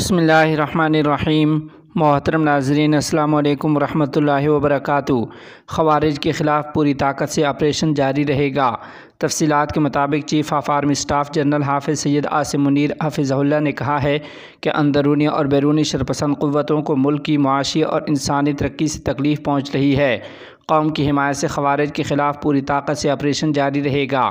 बिस्मिल्लाहिर्रहमानिर्रहीम। मोहतरम नाज़रीन, अस्सलामु अलैकुम रहमतुल्लाहि व बरकातुहू। ख़वारिज के ख़िलाफ़ पूरी ताकत से ऑपरेशन जारी रहेगा। तफ़सीलात के मुताबिक chief of army staff general हाफ़िज़ सैयद आसिम मुनीर हफ़िज़हुल्लाह ने कहा है कि अंदरूनी और बैरूनी शरपसंद क़ुव्वतों को मुल्क की मुआशी और इंसानी तरक्की से तकलीफ़ पहुँच रही है। कौम की हिमायत से ख़वारिज के ख़िलाफ़ पूरी ताकत से ऑपरेशन जारी रहेगा।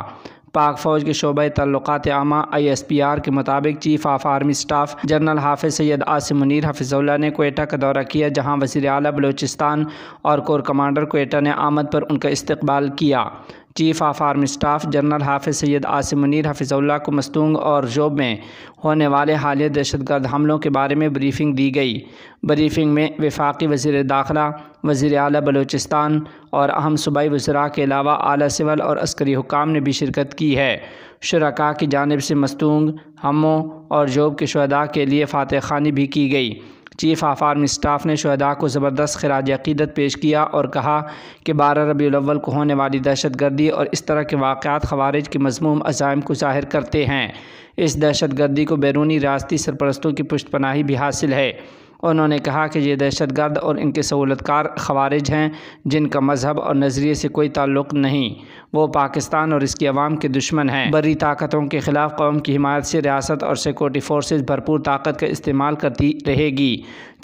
पाक फ़ौज के शोबे तल्लुक़ात आमा ISPR के मुताबिक chief of army staff general हाफ़िज़ सैयद आसिम मुनीर हफ़िज़हुल्लाह ने क्वेटा का दौरा किया, जहाँ वज़ीर आला बलूचिस्तान और कोर कमांडर क्वेटा ने आमद पर उनका इस्तकबाल किया। Chief of army staff general हाफ़िज़ सैयद आसिम मुनीर हफ़िज़हुल्लाह को मस्तूंग और जोब में होने वाले हालिया दहशतगर्द हमलों के बारे में ब्रीफिंग दी गई। ब्रीफिंग में वफाकी वज़ीर दाखिला, वज़ीर आला बलूचिस्तान और अहम सूबाई वज़रा के अलावा आला सिविल और अस्करी हुक्काम ने भी शिरकत की है। शुरका की जानिब से मस्तूंग, हमों और जोब के शुहदा के लिए फातह ख़ानी भी की गई। चीफ़ ऑफ आर्मी स्टाफ ने शुहदा को ज़बरदस्त खिराज अक़ीदत पेश किया और कहा कि 12 रबीउल अव्वल को होने वाली दहशतगर्दी और इस तरह के वाक़यात ख़वारिज के मज़मूम अज़ाइम को ज़ाहिर करते हैं। इस दहशतगर्दी को बैरूनी रियासती सरपरस्तों की पुष्टपनाही भी हासिल है। उन्होंने कहा कि ये दहशतगर्द और इनके सहूलतकार ख़वारिज हैं, जिनका मज़हब और नज़रिए से कोई ताल्लुक़ नहीं। वो पाकिस्तान और इसकी अवाम के दुश्मन हैं। बर्री ताकतों के ख़िलाफ़ कौम की हिमायत से रियासत और सिक्योरिटी फोर्सेस भरपूर ताकत का इस्तेमाल करती रहेगी।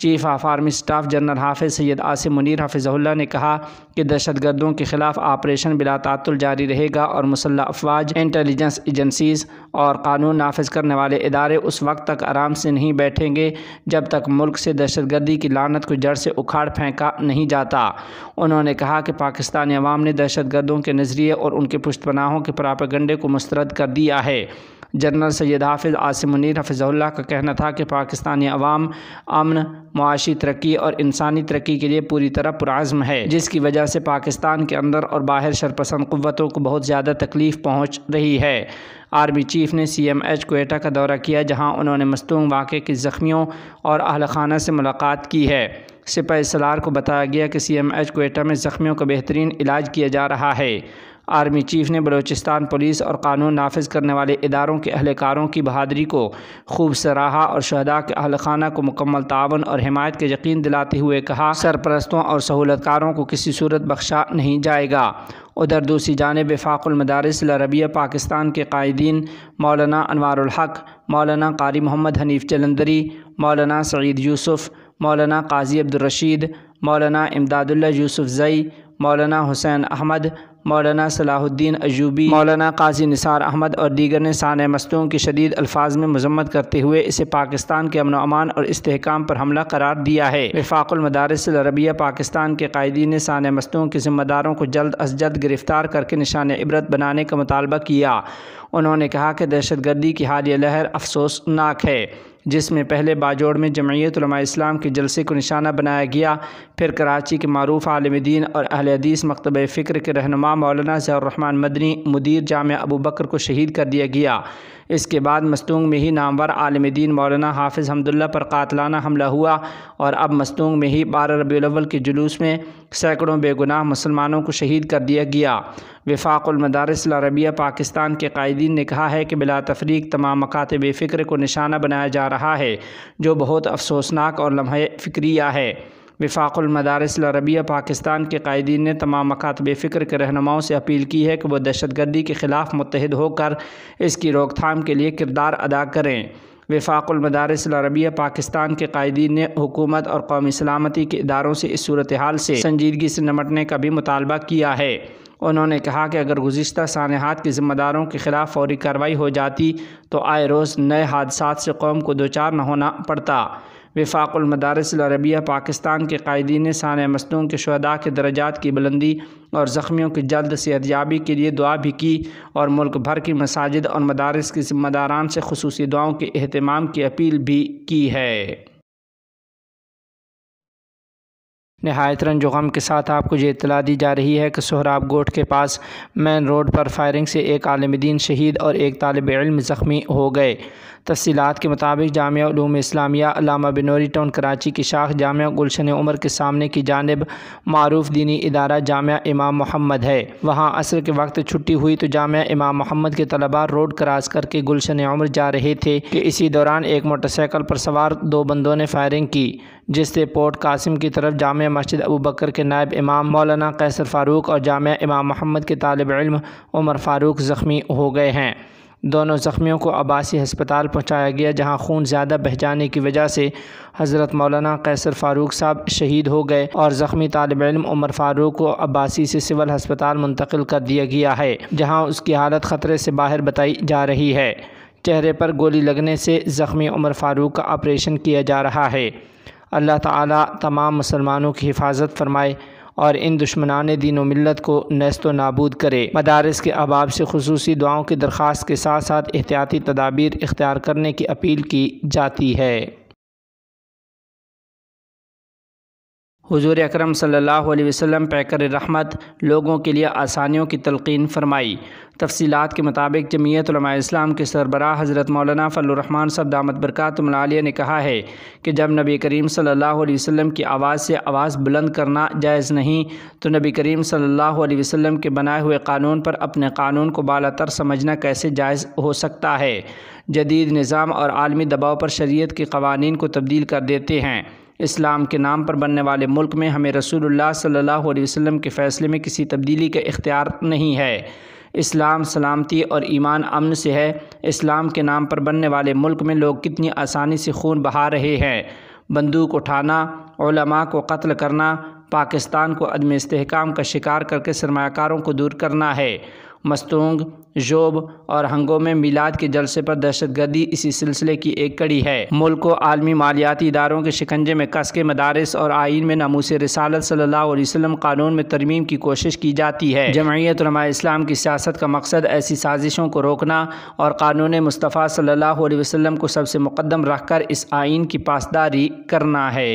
Chief of army staff general हाफ़िज़ सैयद आसिम मुनीर हफ़िज़हुल्लाह ने कहा कि दहशतगर्दों के ख़िलाफ़ ऑपरेशन बिला ताअत्तुल जारी रहेगा और मुसल्लह अफ़वाज, इंटेलिजेंस एजेंसीज़ और कानून नाफिज करने वाले इदारे उस वक्त तक आराम से नहीं बैठेंगे जब तक मुल्क से दहशतगर्दी की लानत को जड़ से उखाड़ फेंका नहीं जाता। उन्होंने कहा कि पाकिस्तानी अवाम ने दहशतगर्दों के नज़रिए और उनके पुष्टपनाहों के प्रोपेगेंडे को मुस्तरद कर दिया है। जनरल सैयद हाफ़िज़ आसिम मुनीर हफ़िज़हुल्लाह का कहना था कि पाकिस्तानी अवाम अमन, मुआशी तरक्की और इंसानी तरक्की के लिए पूरी तरह पुरअज़्म है, जिसकी वजह से पाकिस्तान के अंदर और बाहर शरपसंद क़ुव्वतों को बहुत ज़्यादा तकलीफ़ पहुँच रही है। आर्मी चीफ़ ने CMH क्वेटा का दौरा किया, जहाँ उन्होंने मस्तूंग वाक़े के ज़ख्मियों और अहल खाना से मुलाकात की है। सिपाही सलार को बताया गया कि CMH क्वेटा में ज़ख्मियों का बेहतरीन इलाज किया जा रहा है। आर्मी चीफ़ ने बलूचिस्तान पुलिस और कानून नाफिज करने वाले इदारों के अहलकारों की बहादुरी को खूब सराहा और शहदा के अहल खाना को मुकम्मल तावन और हिमायत के यकीन दिलाते हुए कहा, सरपरस्तों और सहूलतकारों को किसी सूरत बख्शा नहीं जाएगा। उधर दूसरी जानिब वफ़ाक़ुल मदारिस अल अरबिया पाकिस्तान के कायदीन मौलाना अनवारुल हक, मौलाना कारी मोहम्मद हनीफ़ जलंधरी, मौलाना सईद यूसुफ़, मौलाना काजी अब्दुल रशीद, मौलाना इमदादुल्लाह यूसुफ़ ज़ई, मौलाना हुसैन अहमद, मौलाना सलाहुद्दीन अयूबी, मौलाना काजी निसार अहमद और दीगर ने साने मस्तूंग की शदीद अल्फाज में मजम्मत करते हुए इसे पाकिस्तान के अमन अमान और इस्तेहकाम पर हमला करार दिया है। वफ़ाक़ुल मदारिस अल अरबिया पाकिस्तान के कायदीन ने साने मस्तूंग के ज़िम्मेदारों को जल्द अज जल्द गिरफ़्तार करके निशान इबरत बनाने का मुतालबा किया। उन्होंने कहा कि दहशतगर्दी की हालिया लहर अफसोसनाक है, जिसमें पहले बाजोड़ में जमईयत उलमा इस्लाम के जलसे को निशाना बनाया गया, फिर कराची के मारूफ आलिम दीन और अहले हदीस मकतब फ़िक्र के रहनुमा मौलाना ज़ियाउर्रहमान मदनी मुदीर जामिया अबू बकर को शहीद कर दिया गया। इसके बाद मस्तूंग में ही नामवर आलिम दीन मौलाना हाफ़िज़ हम्दुल्लाह पर कातलाना हमला हुआ और अब मस्तूंग में ही 12 रबीउल अव्वल के जुलूस में सैकड़ों बेगुनाह मुसलमानों को शहीद कर दिया गया। वफ़ाक़ुल मदारिस अल अरबिया पाकिस्तान के कायदीन ने कहा है कि बिला तफरीक तमाम मकातब फ़िक्र को निशाना बनाया जा रहा है, जो बहुत अफसोसनाक और लम्हे फ़िक्रिया है। वफ़ाक़ुल मदारिस अल अरबिया पाकिस्तान के कायदीन ने तमाम मकातब फ़िक्र के रहनुमाओं से अपील की है कि वह दहशतगर्दी के ख़िलाफ़ मुत्तहिद होकर इसकी रोकथाम के लिए किरदार अदा करें। वफ़ाक़ुल मदारिस अल अरबिया पाकिस्तान के कायदीन ने हुकूमत और कौमी सलामती के इदारों से इस सूरत हाल से संजीदगी से निपटने का भी मुतालबा किया है। उन्होंने कहा कि अगर गुज़िश्ता सानहात के ज़िम्मेदारों के ख़िलाफ़ फ़ौरी कार्रवाई हो जाती तो आए रोज़ नए हादसात से कौम को दोचार न होना पड़ता। वफ़ाक़ुल मदारिस अल अरबिया पाकिस्तान के कायदीन ने साने मस्तूंग के शुहदा के दर्जात की बुलंदी और ज़ख्मियों की जल्द सेहतयाबी के लिए दुआ भी की और मुल्क भर की मसाजिद और मदारिस के ज़िम्मेदारान से खुसूसी दुआओं के एहतमाम की अपील भी की है। नहायत रंज गम के साथ आपको ये इत्तला दी जा रही है कि सोहराब गोट के पास मेन रोड पर फायरिंग से एक आलिम दीन शहीद और एक तालिब इल्म ज़ख्मी हो गए। तफ़सीलात के मुताबिक जामिया उलूम इस्लामिया अल्लामा बिनोरी टाउन कराची की शाख जामिया गुलशन उमर के सामने की जानिब मारूफ दीनी इदारा जामिया इमाम मोहम्मद है। वहाँ असर के वक्त छुट्टी हुई तो जामिया इमाम मोहम्मद के तलबा रोड क्रॉस करके गुलशन उमर जा रहे थे कि इसी दौरान एक मोटरसाइकिल पर सवार दो बंदों ने फायरिंग की, जिससे पोर्ट कासिम की तरफ जामिया मस्जिद अबू बकर के नायब इमाम मौलाना कैसर फ़ारूक और जामिया इमाम मोहम्मद के तालिब इल्म उमर फ़ारूक ज़ख्मी हो गए हैं। दोनों ज़ख्मियों को अब्बासी हस्पताल पहुंचाया गया, जहां खून ज़्यादा बह जाने की वजह से हज़रत मौलाना कैसर फ़ारूक साहब शहीद हो गए और ज़ख्मी तालिब इल्म उमर फ़ारूक को अब्बासी से सिविल हस्पताल मुंतकिल कर दिया गया है, जहां उसकी हालत ख़तरे से बाहर बताई जा रही है। चेहरे पर गोली लगने से ज़ख्मी उमर फ़ारूक का ऑपरेशन किया जा रहा है। अल्लाह ताला तमाम मुसलमानों की हिफाजत फरमाए और इन दुश्मनान दीन व मिल्लत को नेस्तो नाबूद करे। मदारिस के अहबाब से खुसूसी दुआओं की दरख्वास्त के साथ साथ एहतियाती तदाबीर इख्तियार करने की अपील की जाती है। हुज़ूर अकरम सल्लल्लाहु अलैहि वसल्लम पैकर रहमत लोगों के लिए आसानियों की तलक़ीन फ़रमाई। तफ़सीलात के मुताबिक जमीयत उलमा इस्लाम के सरबराह हज़रत मौलाना फ़ज़लुर रहमान साहब दामत बरकातुहुल आलिया ने कहा है कि जब नबी करीम सल्लल्लाहु अलैहि वसल्लम की आवाज़ से आवाज़ बुलंद करना जायज़ नहीं, तो नबी करीम सल्लल्लाहु अलैहि वसल्लम के बनाए हुए क़ानून पर अपने क़ानून को बालातर समझना कैसे जायज़ हो सकता है। जदीद निज़ाम और आलमी दबाव पर शरीयत के क़वानीन को तब्दील कर देते हैं। इस्लाम के नाम पर बनने वाले मुल्क में हमें रसूलुल्लाह सल्लल्लाहु अलैहि वसल्लम के फ़ैसले में किसी तब्दीली का इख्तियार नहीं है। इस्लाम सलामती और ईमान अमन से है। इस्लाम के नाम पर बनने वाले मुल्क में लोग कितनी आसानी से खून बहा रहे हैं। बंदूक उठाना, उलमा को कत्ल करना, पाकिस्तान को अदम इस्तेहकाम का शिकार करके सरमायाकारों को दूर करना है। मस्तूंग, जोब और हंगोमे मिलाद के जलसे पर दहशतगर्दी इसी सिलसिले की एक कड़ी है। मुल्क को आलमी मालियाती इदारों के शिकंजे में कस के मदारिस और आइन में नामूस रिसालत सल्लल्लाहु अलैहि वसल्लम कानून में तरमीम की कोशिश की जाती है। जमईयत उलमा इस्लाम की सियासत का मकसद ऐसी साजिशों को रोकना और कानून मुस्तफ़ा सल्लल्लाहु अलैहि वसल्लम को सबसे मुक़द्दम रखकर इस आइन की पासदारी करना है।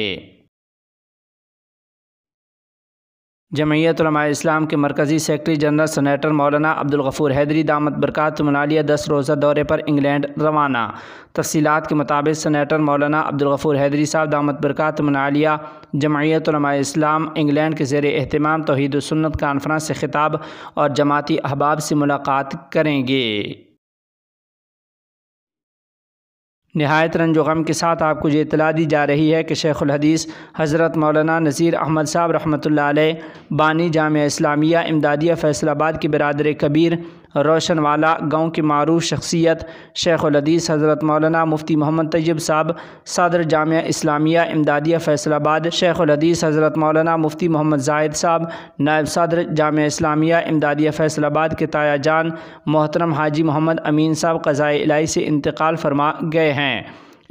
जमईयत उलमा इस्लाम के मरकज़ी सेक्रेटरी जनरल सेनेटर मौलाना अब्दुल गफ़ूर हैदरी दामत बरकातुहुल आलिया 10 रोज़ा दौरे पर इंग्लैंड रवाना। तफ़सीलात के मुताबिक सेनेटर मौलाना अब्दुल गफ़ूर हैदरी साहब दामत बरकातुहुल आलिया जमईयत उलमा इस्लाम इंग्लैंड के ज़ेर एहतमाम तौहीद व सुन्नत कॉन्फ्रेंस से खिताब और जमाती अहबाब से मुलाकात करेंगे। नहायत रंज व गम के साथ आपको ये इत्तला दी जा रही है कि शेखुल हदीस हज़रत मौलाना नज़ीर अहमद साहब रहमतुल्लाह अलैह बानी जामिया इस्लामिया इमदादिया फैसलाबाद के बिरादर कबीर रोशनवाला गाँव की मारूफ शख्सियत शेखुल हदीस हज़रत मौलाना मुफ्ती मोहम्मद तैयब साहब सदर जामिया इस्लामिया इमदादिया फैसलाबाद, शेखुल हदीस हज़रत मौलाना मुफ्ती मोहम्मद ज़ाहिद साहब नायब सदर जामिया इस्लामिया इमदादिया फैसलाबाद के ताया जान मोहतरम हाजी मोहम्मद अमीन साहब क़ज़ाए इलाही से इंतकाल फरमा गए हैं।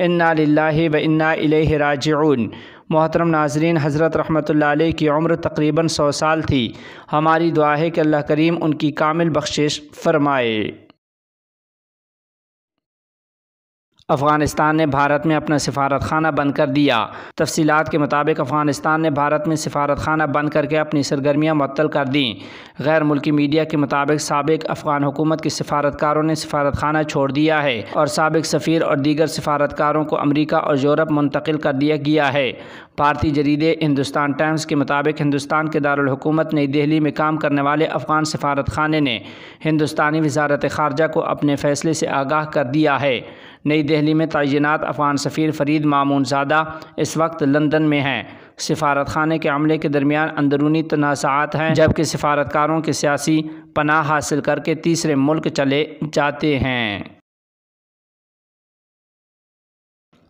इन्ना लिल्लाहि व इन्ना इलैहि राजिऊन। मोहतरम नाज़रीन, हज़रत रहमतुल्लाह अलैह की उम्र तकरीबन 100 साल थी। हमारी दुआ है कि अल्लाह करीम उनकी कामिल बख्शिश फ़रमाए। अफ़गानिस्तान ने भारत में अपना सिफारत खाना बंद कर दिया। तफसीलात के मुताबिक अफ़गानिस्तान ने भारत में सिफारत खाना बंद करके अपनी सरगर्मियाँ मुअत्तल कर दी। गैर मुल्की मीडिया के मुताबिक साबिक अफ़गान हुकूमत के सिफारतकारों ने सिफारत खाना छोड़ दिया है और साबिक सफ़ीर और दीगर सिफारतकारों को अमरीका और यूरोप मुंतकिल कर दिया गया है। भारतीय जरीदे हिंदुस्तान टाइम्स के मुताबिक हिंदुस्तान के दारुल हुकूमत नई दिल्ली में काम करने वाले अफ़गान सिफारत खाने ने हिंदुस्तानी वज़ारत ख़ारजा को अपने फ़ैसले से आगाह कर दिया है। नई दिल्ली में तैनात अफ़गान सफ़ीर फ़रीद मामूनज़ादा इस वक्त लंदन में हैं। सिफारत खाने के अमले के दरमियान अंदरूनी तनाज़ात हैं, जबकि सिफारतकारों के सियासी पनाह हासिल करके तीसरे मुल्क चले जाते हैं।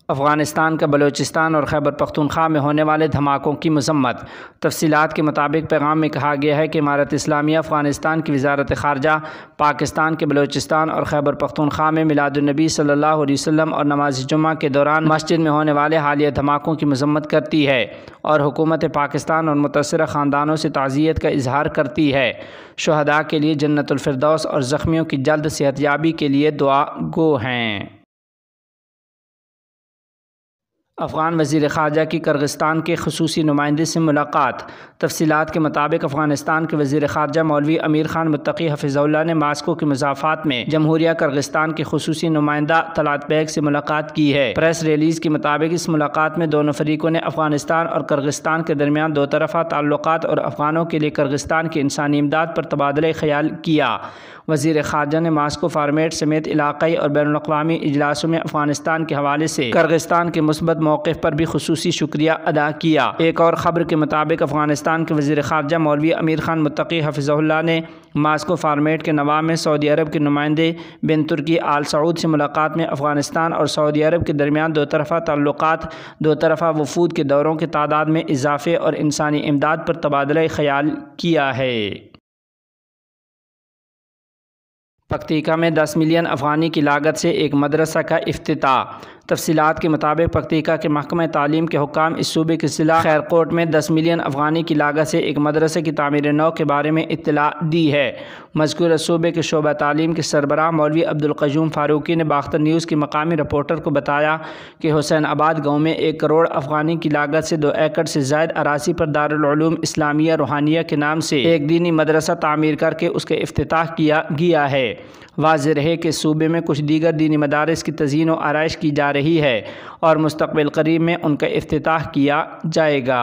अफ़गानिस्तान का बलूचिस्तान और खैबर पख्तूनख्वा में होने वाले धमाकों की मज़म्मत। तफसीलात के मुताबिक पैगाम में कहा गया है कि इमारत इस्लामिया अफ़गानिस्तान की वज़ारत ख़ारजा पाकिस्तान के बलूचिस्तान और खैबर पख्तूनख्वा में मिलादुन्नबी सल्लल्लाहु अलैहि वसल्लम और नमाज जुम्मा के दौरान मस्जिद में होने वाले हालिया धमाकों की मज़म्मत करती है और हुकूमत पाकिस्तान और मुतासिर ख़ानदानों से ताज़ियत का इजहार करती है। शुहदा के लिए जन्नतुल फिरदौस और ज़ख्मियों की जल्द सेहतयाबी के लिए दुआ गो हैं। अफ़गान वज़ीर ख़ारजा की किर्गिस्तान के ख़ुसूसी नुमाइंदे से मुलाकात। तफ़सीलात के मुताबिक अफ़गानिस्तान के वज़ीर ख़ारजा मौलवी अमीर ख़ान मुत्तकी हफ़िज़हुल्लाह ने मास्को के मुज़ाफ़ात में जमहूरिया किर्गिस्तान के ख़ुसूसी नुमाइंदा तलात बेग से मुलाकात की है। प्रेस रिलीज़ के मुताबिक इस मुलाकात में दोनों फ़रीक़ों ने अफ़गानिस्तान और किर्गिस्तान के दरमियान दो तरफ़ा ताल्लुक़ात और अफ़गानों के लिए किर्गिस्तान की इंसानी इमदाद पर तबादला ख़याल किया। वज़ीर ख़ारजा ने मास्को फ़ार्मेट समेत इलाक़ाई और बैनुल-अक़वामी इजलासों में अफ़गानिस्तान के हवाले से किर्गिस्तान के मुस्बत मौक़िफ़ पर भी ख़ुसूसी शुक्रिया अदा किया। एक और ख़बर के मुताबिक अफ़गानिस्तान के वज़ीर ख़ारजा मौलवी अमीर ख़ान मुत्तकी हफ़िज़हुल्लाह ने मास्को फ़ार्मेट के नवाब में सऊदी अरब के नुमाइंदे बिन तुर्की आल सऊद से मुलाकात में अफ़गानिस्तान और सऊदी अरब के दरमियान दो तरफ़ा ताल्लुक़ात, दो तरफ़ा वफ़ूद के दौरों की तादाद में इजाफ़े और इंसानी इमदाद पर तबादला ख़याल किया है। पख्तीका में 10 मिलियन अफ़गानी की लागत से एक मदरसा का इफ्तिताह। तफ़सीलात के मुताबिक पख्तीका के महकमा तालीम के हुक्काम इस सूबे के ज़िला खैरकोट में 10 मिलियन अफ़गानी की लागत से एक मदरसे की तामीर नौ के बारे में इत्तला दी है। मज़कूर सूबे के शोबा तालीम के सरबराह मौलवी अब्दुल क़य्यूम फ़ारूकी ने बाख्तर न्यूज़ की मकामी रिपोर्टर को बताया कि हुसैन आबाद गाँव में 1 करोड़ अफ़गानी की लागत से 2 एकड़ से ज़ायद अरासी पर दारुल उलूम इस्लामिया रूहानिया के नाम से एक दीनी मदरसा तामीर करके उसके इफ्तिताह किया गया है। वाज़ेह रहे कि सूबे में कुछ दीगर दीनी मदारिस की तज़ीन व आराइश की जा रही है और मुस्तक़बिल क़रीब में उनका इफ्तिताह किया जाएगा।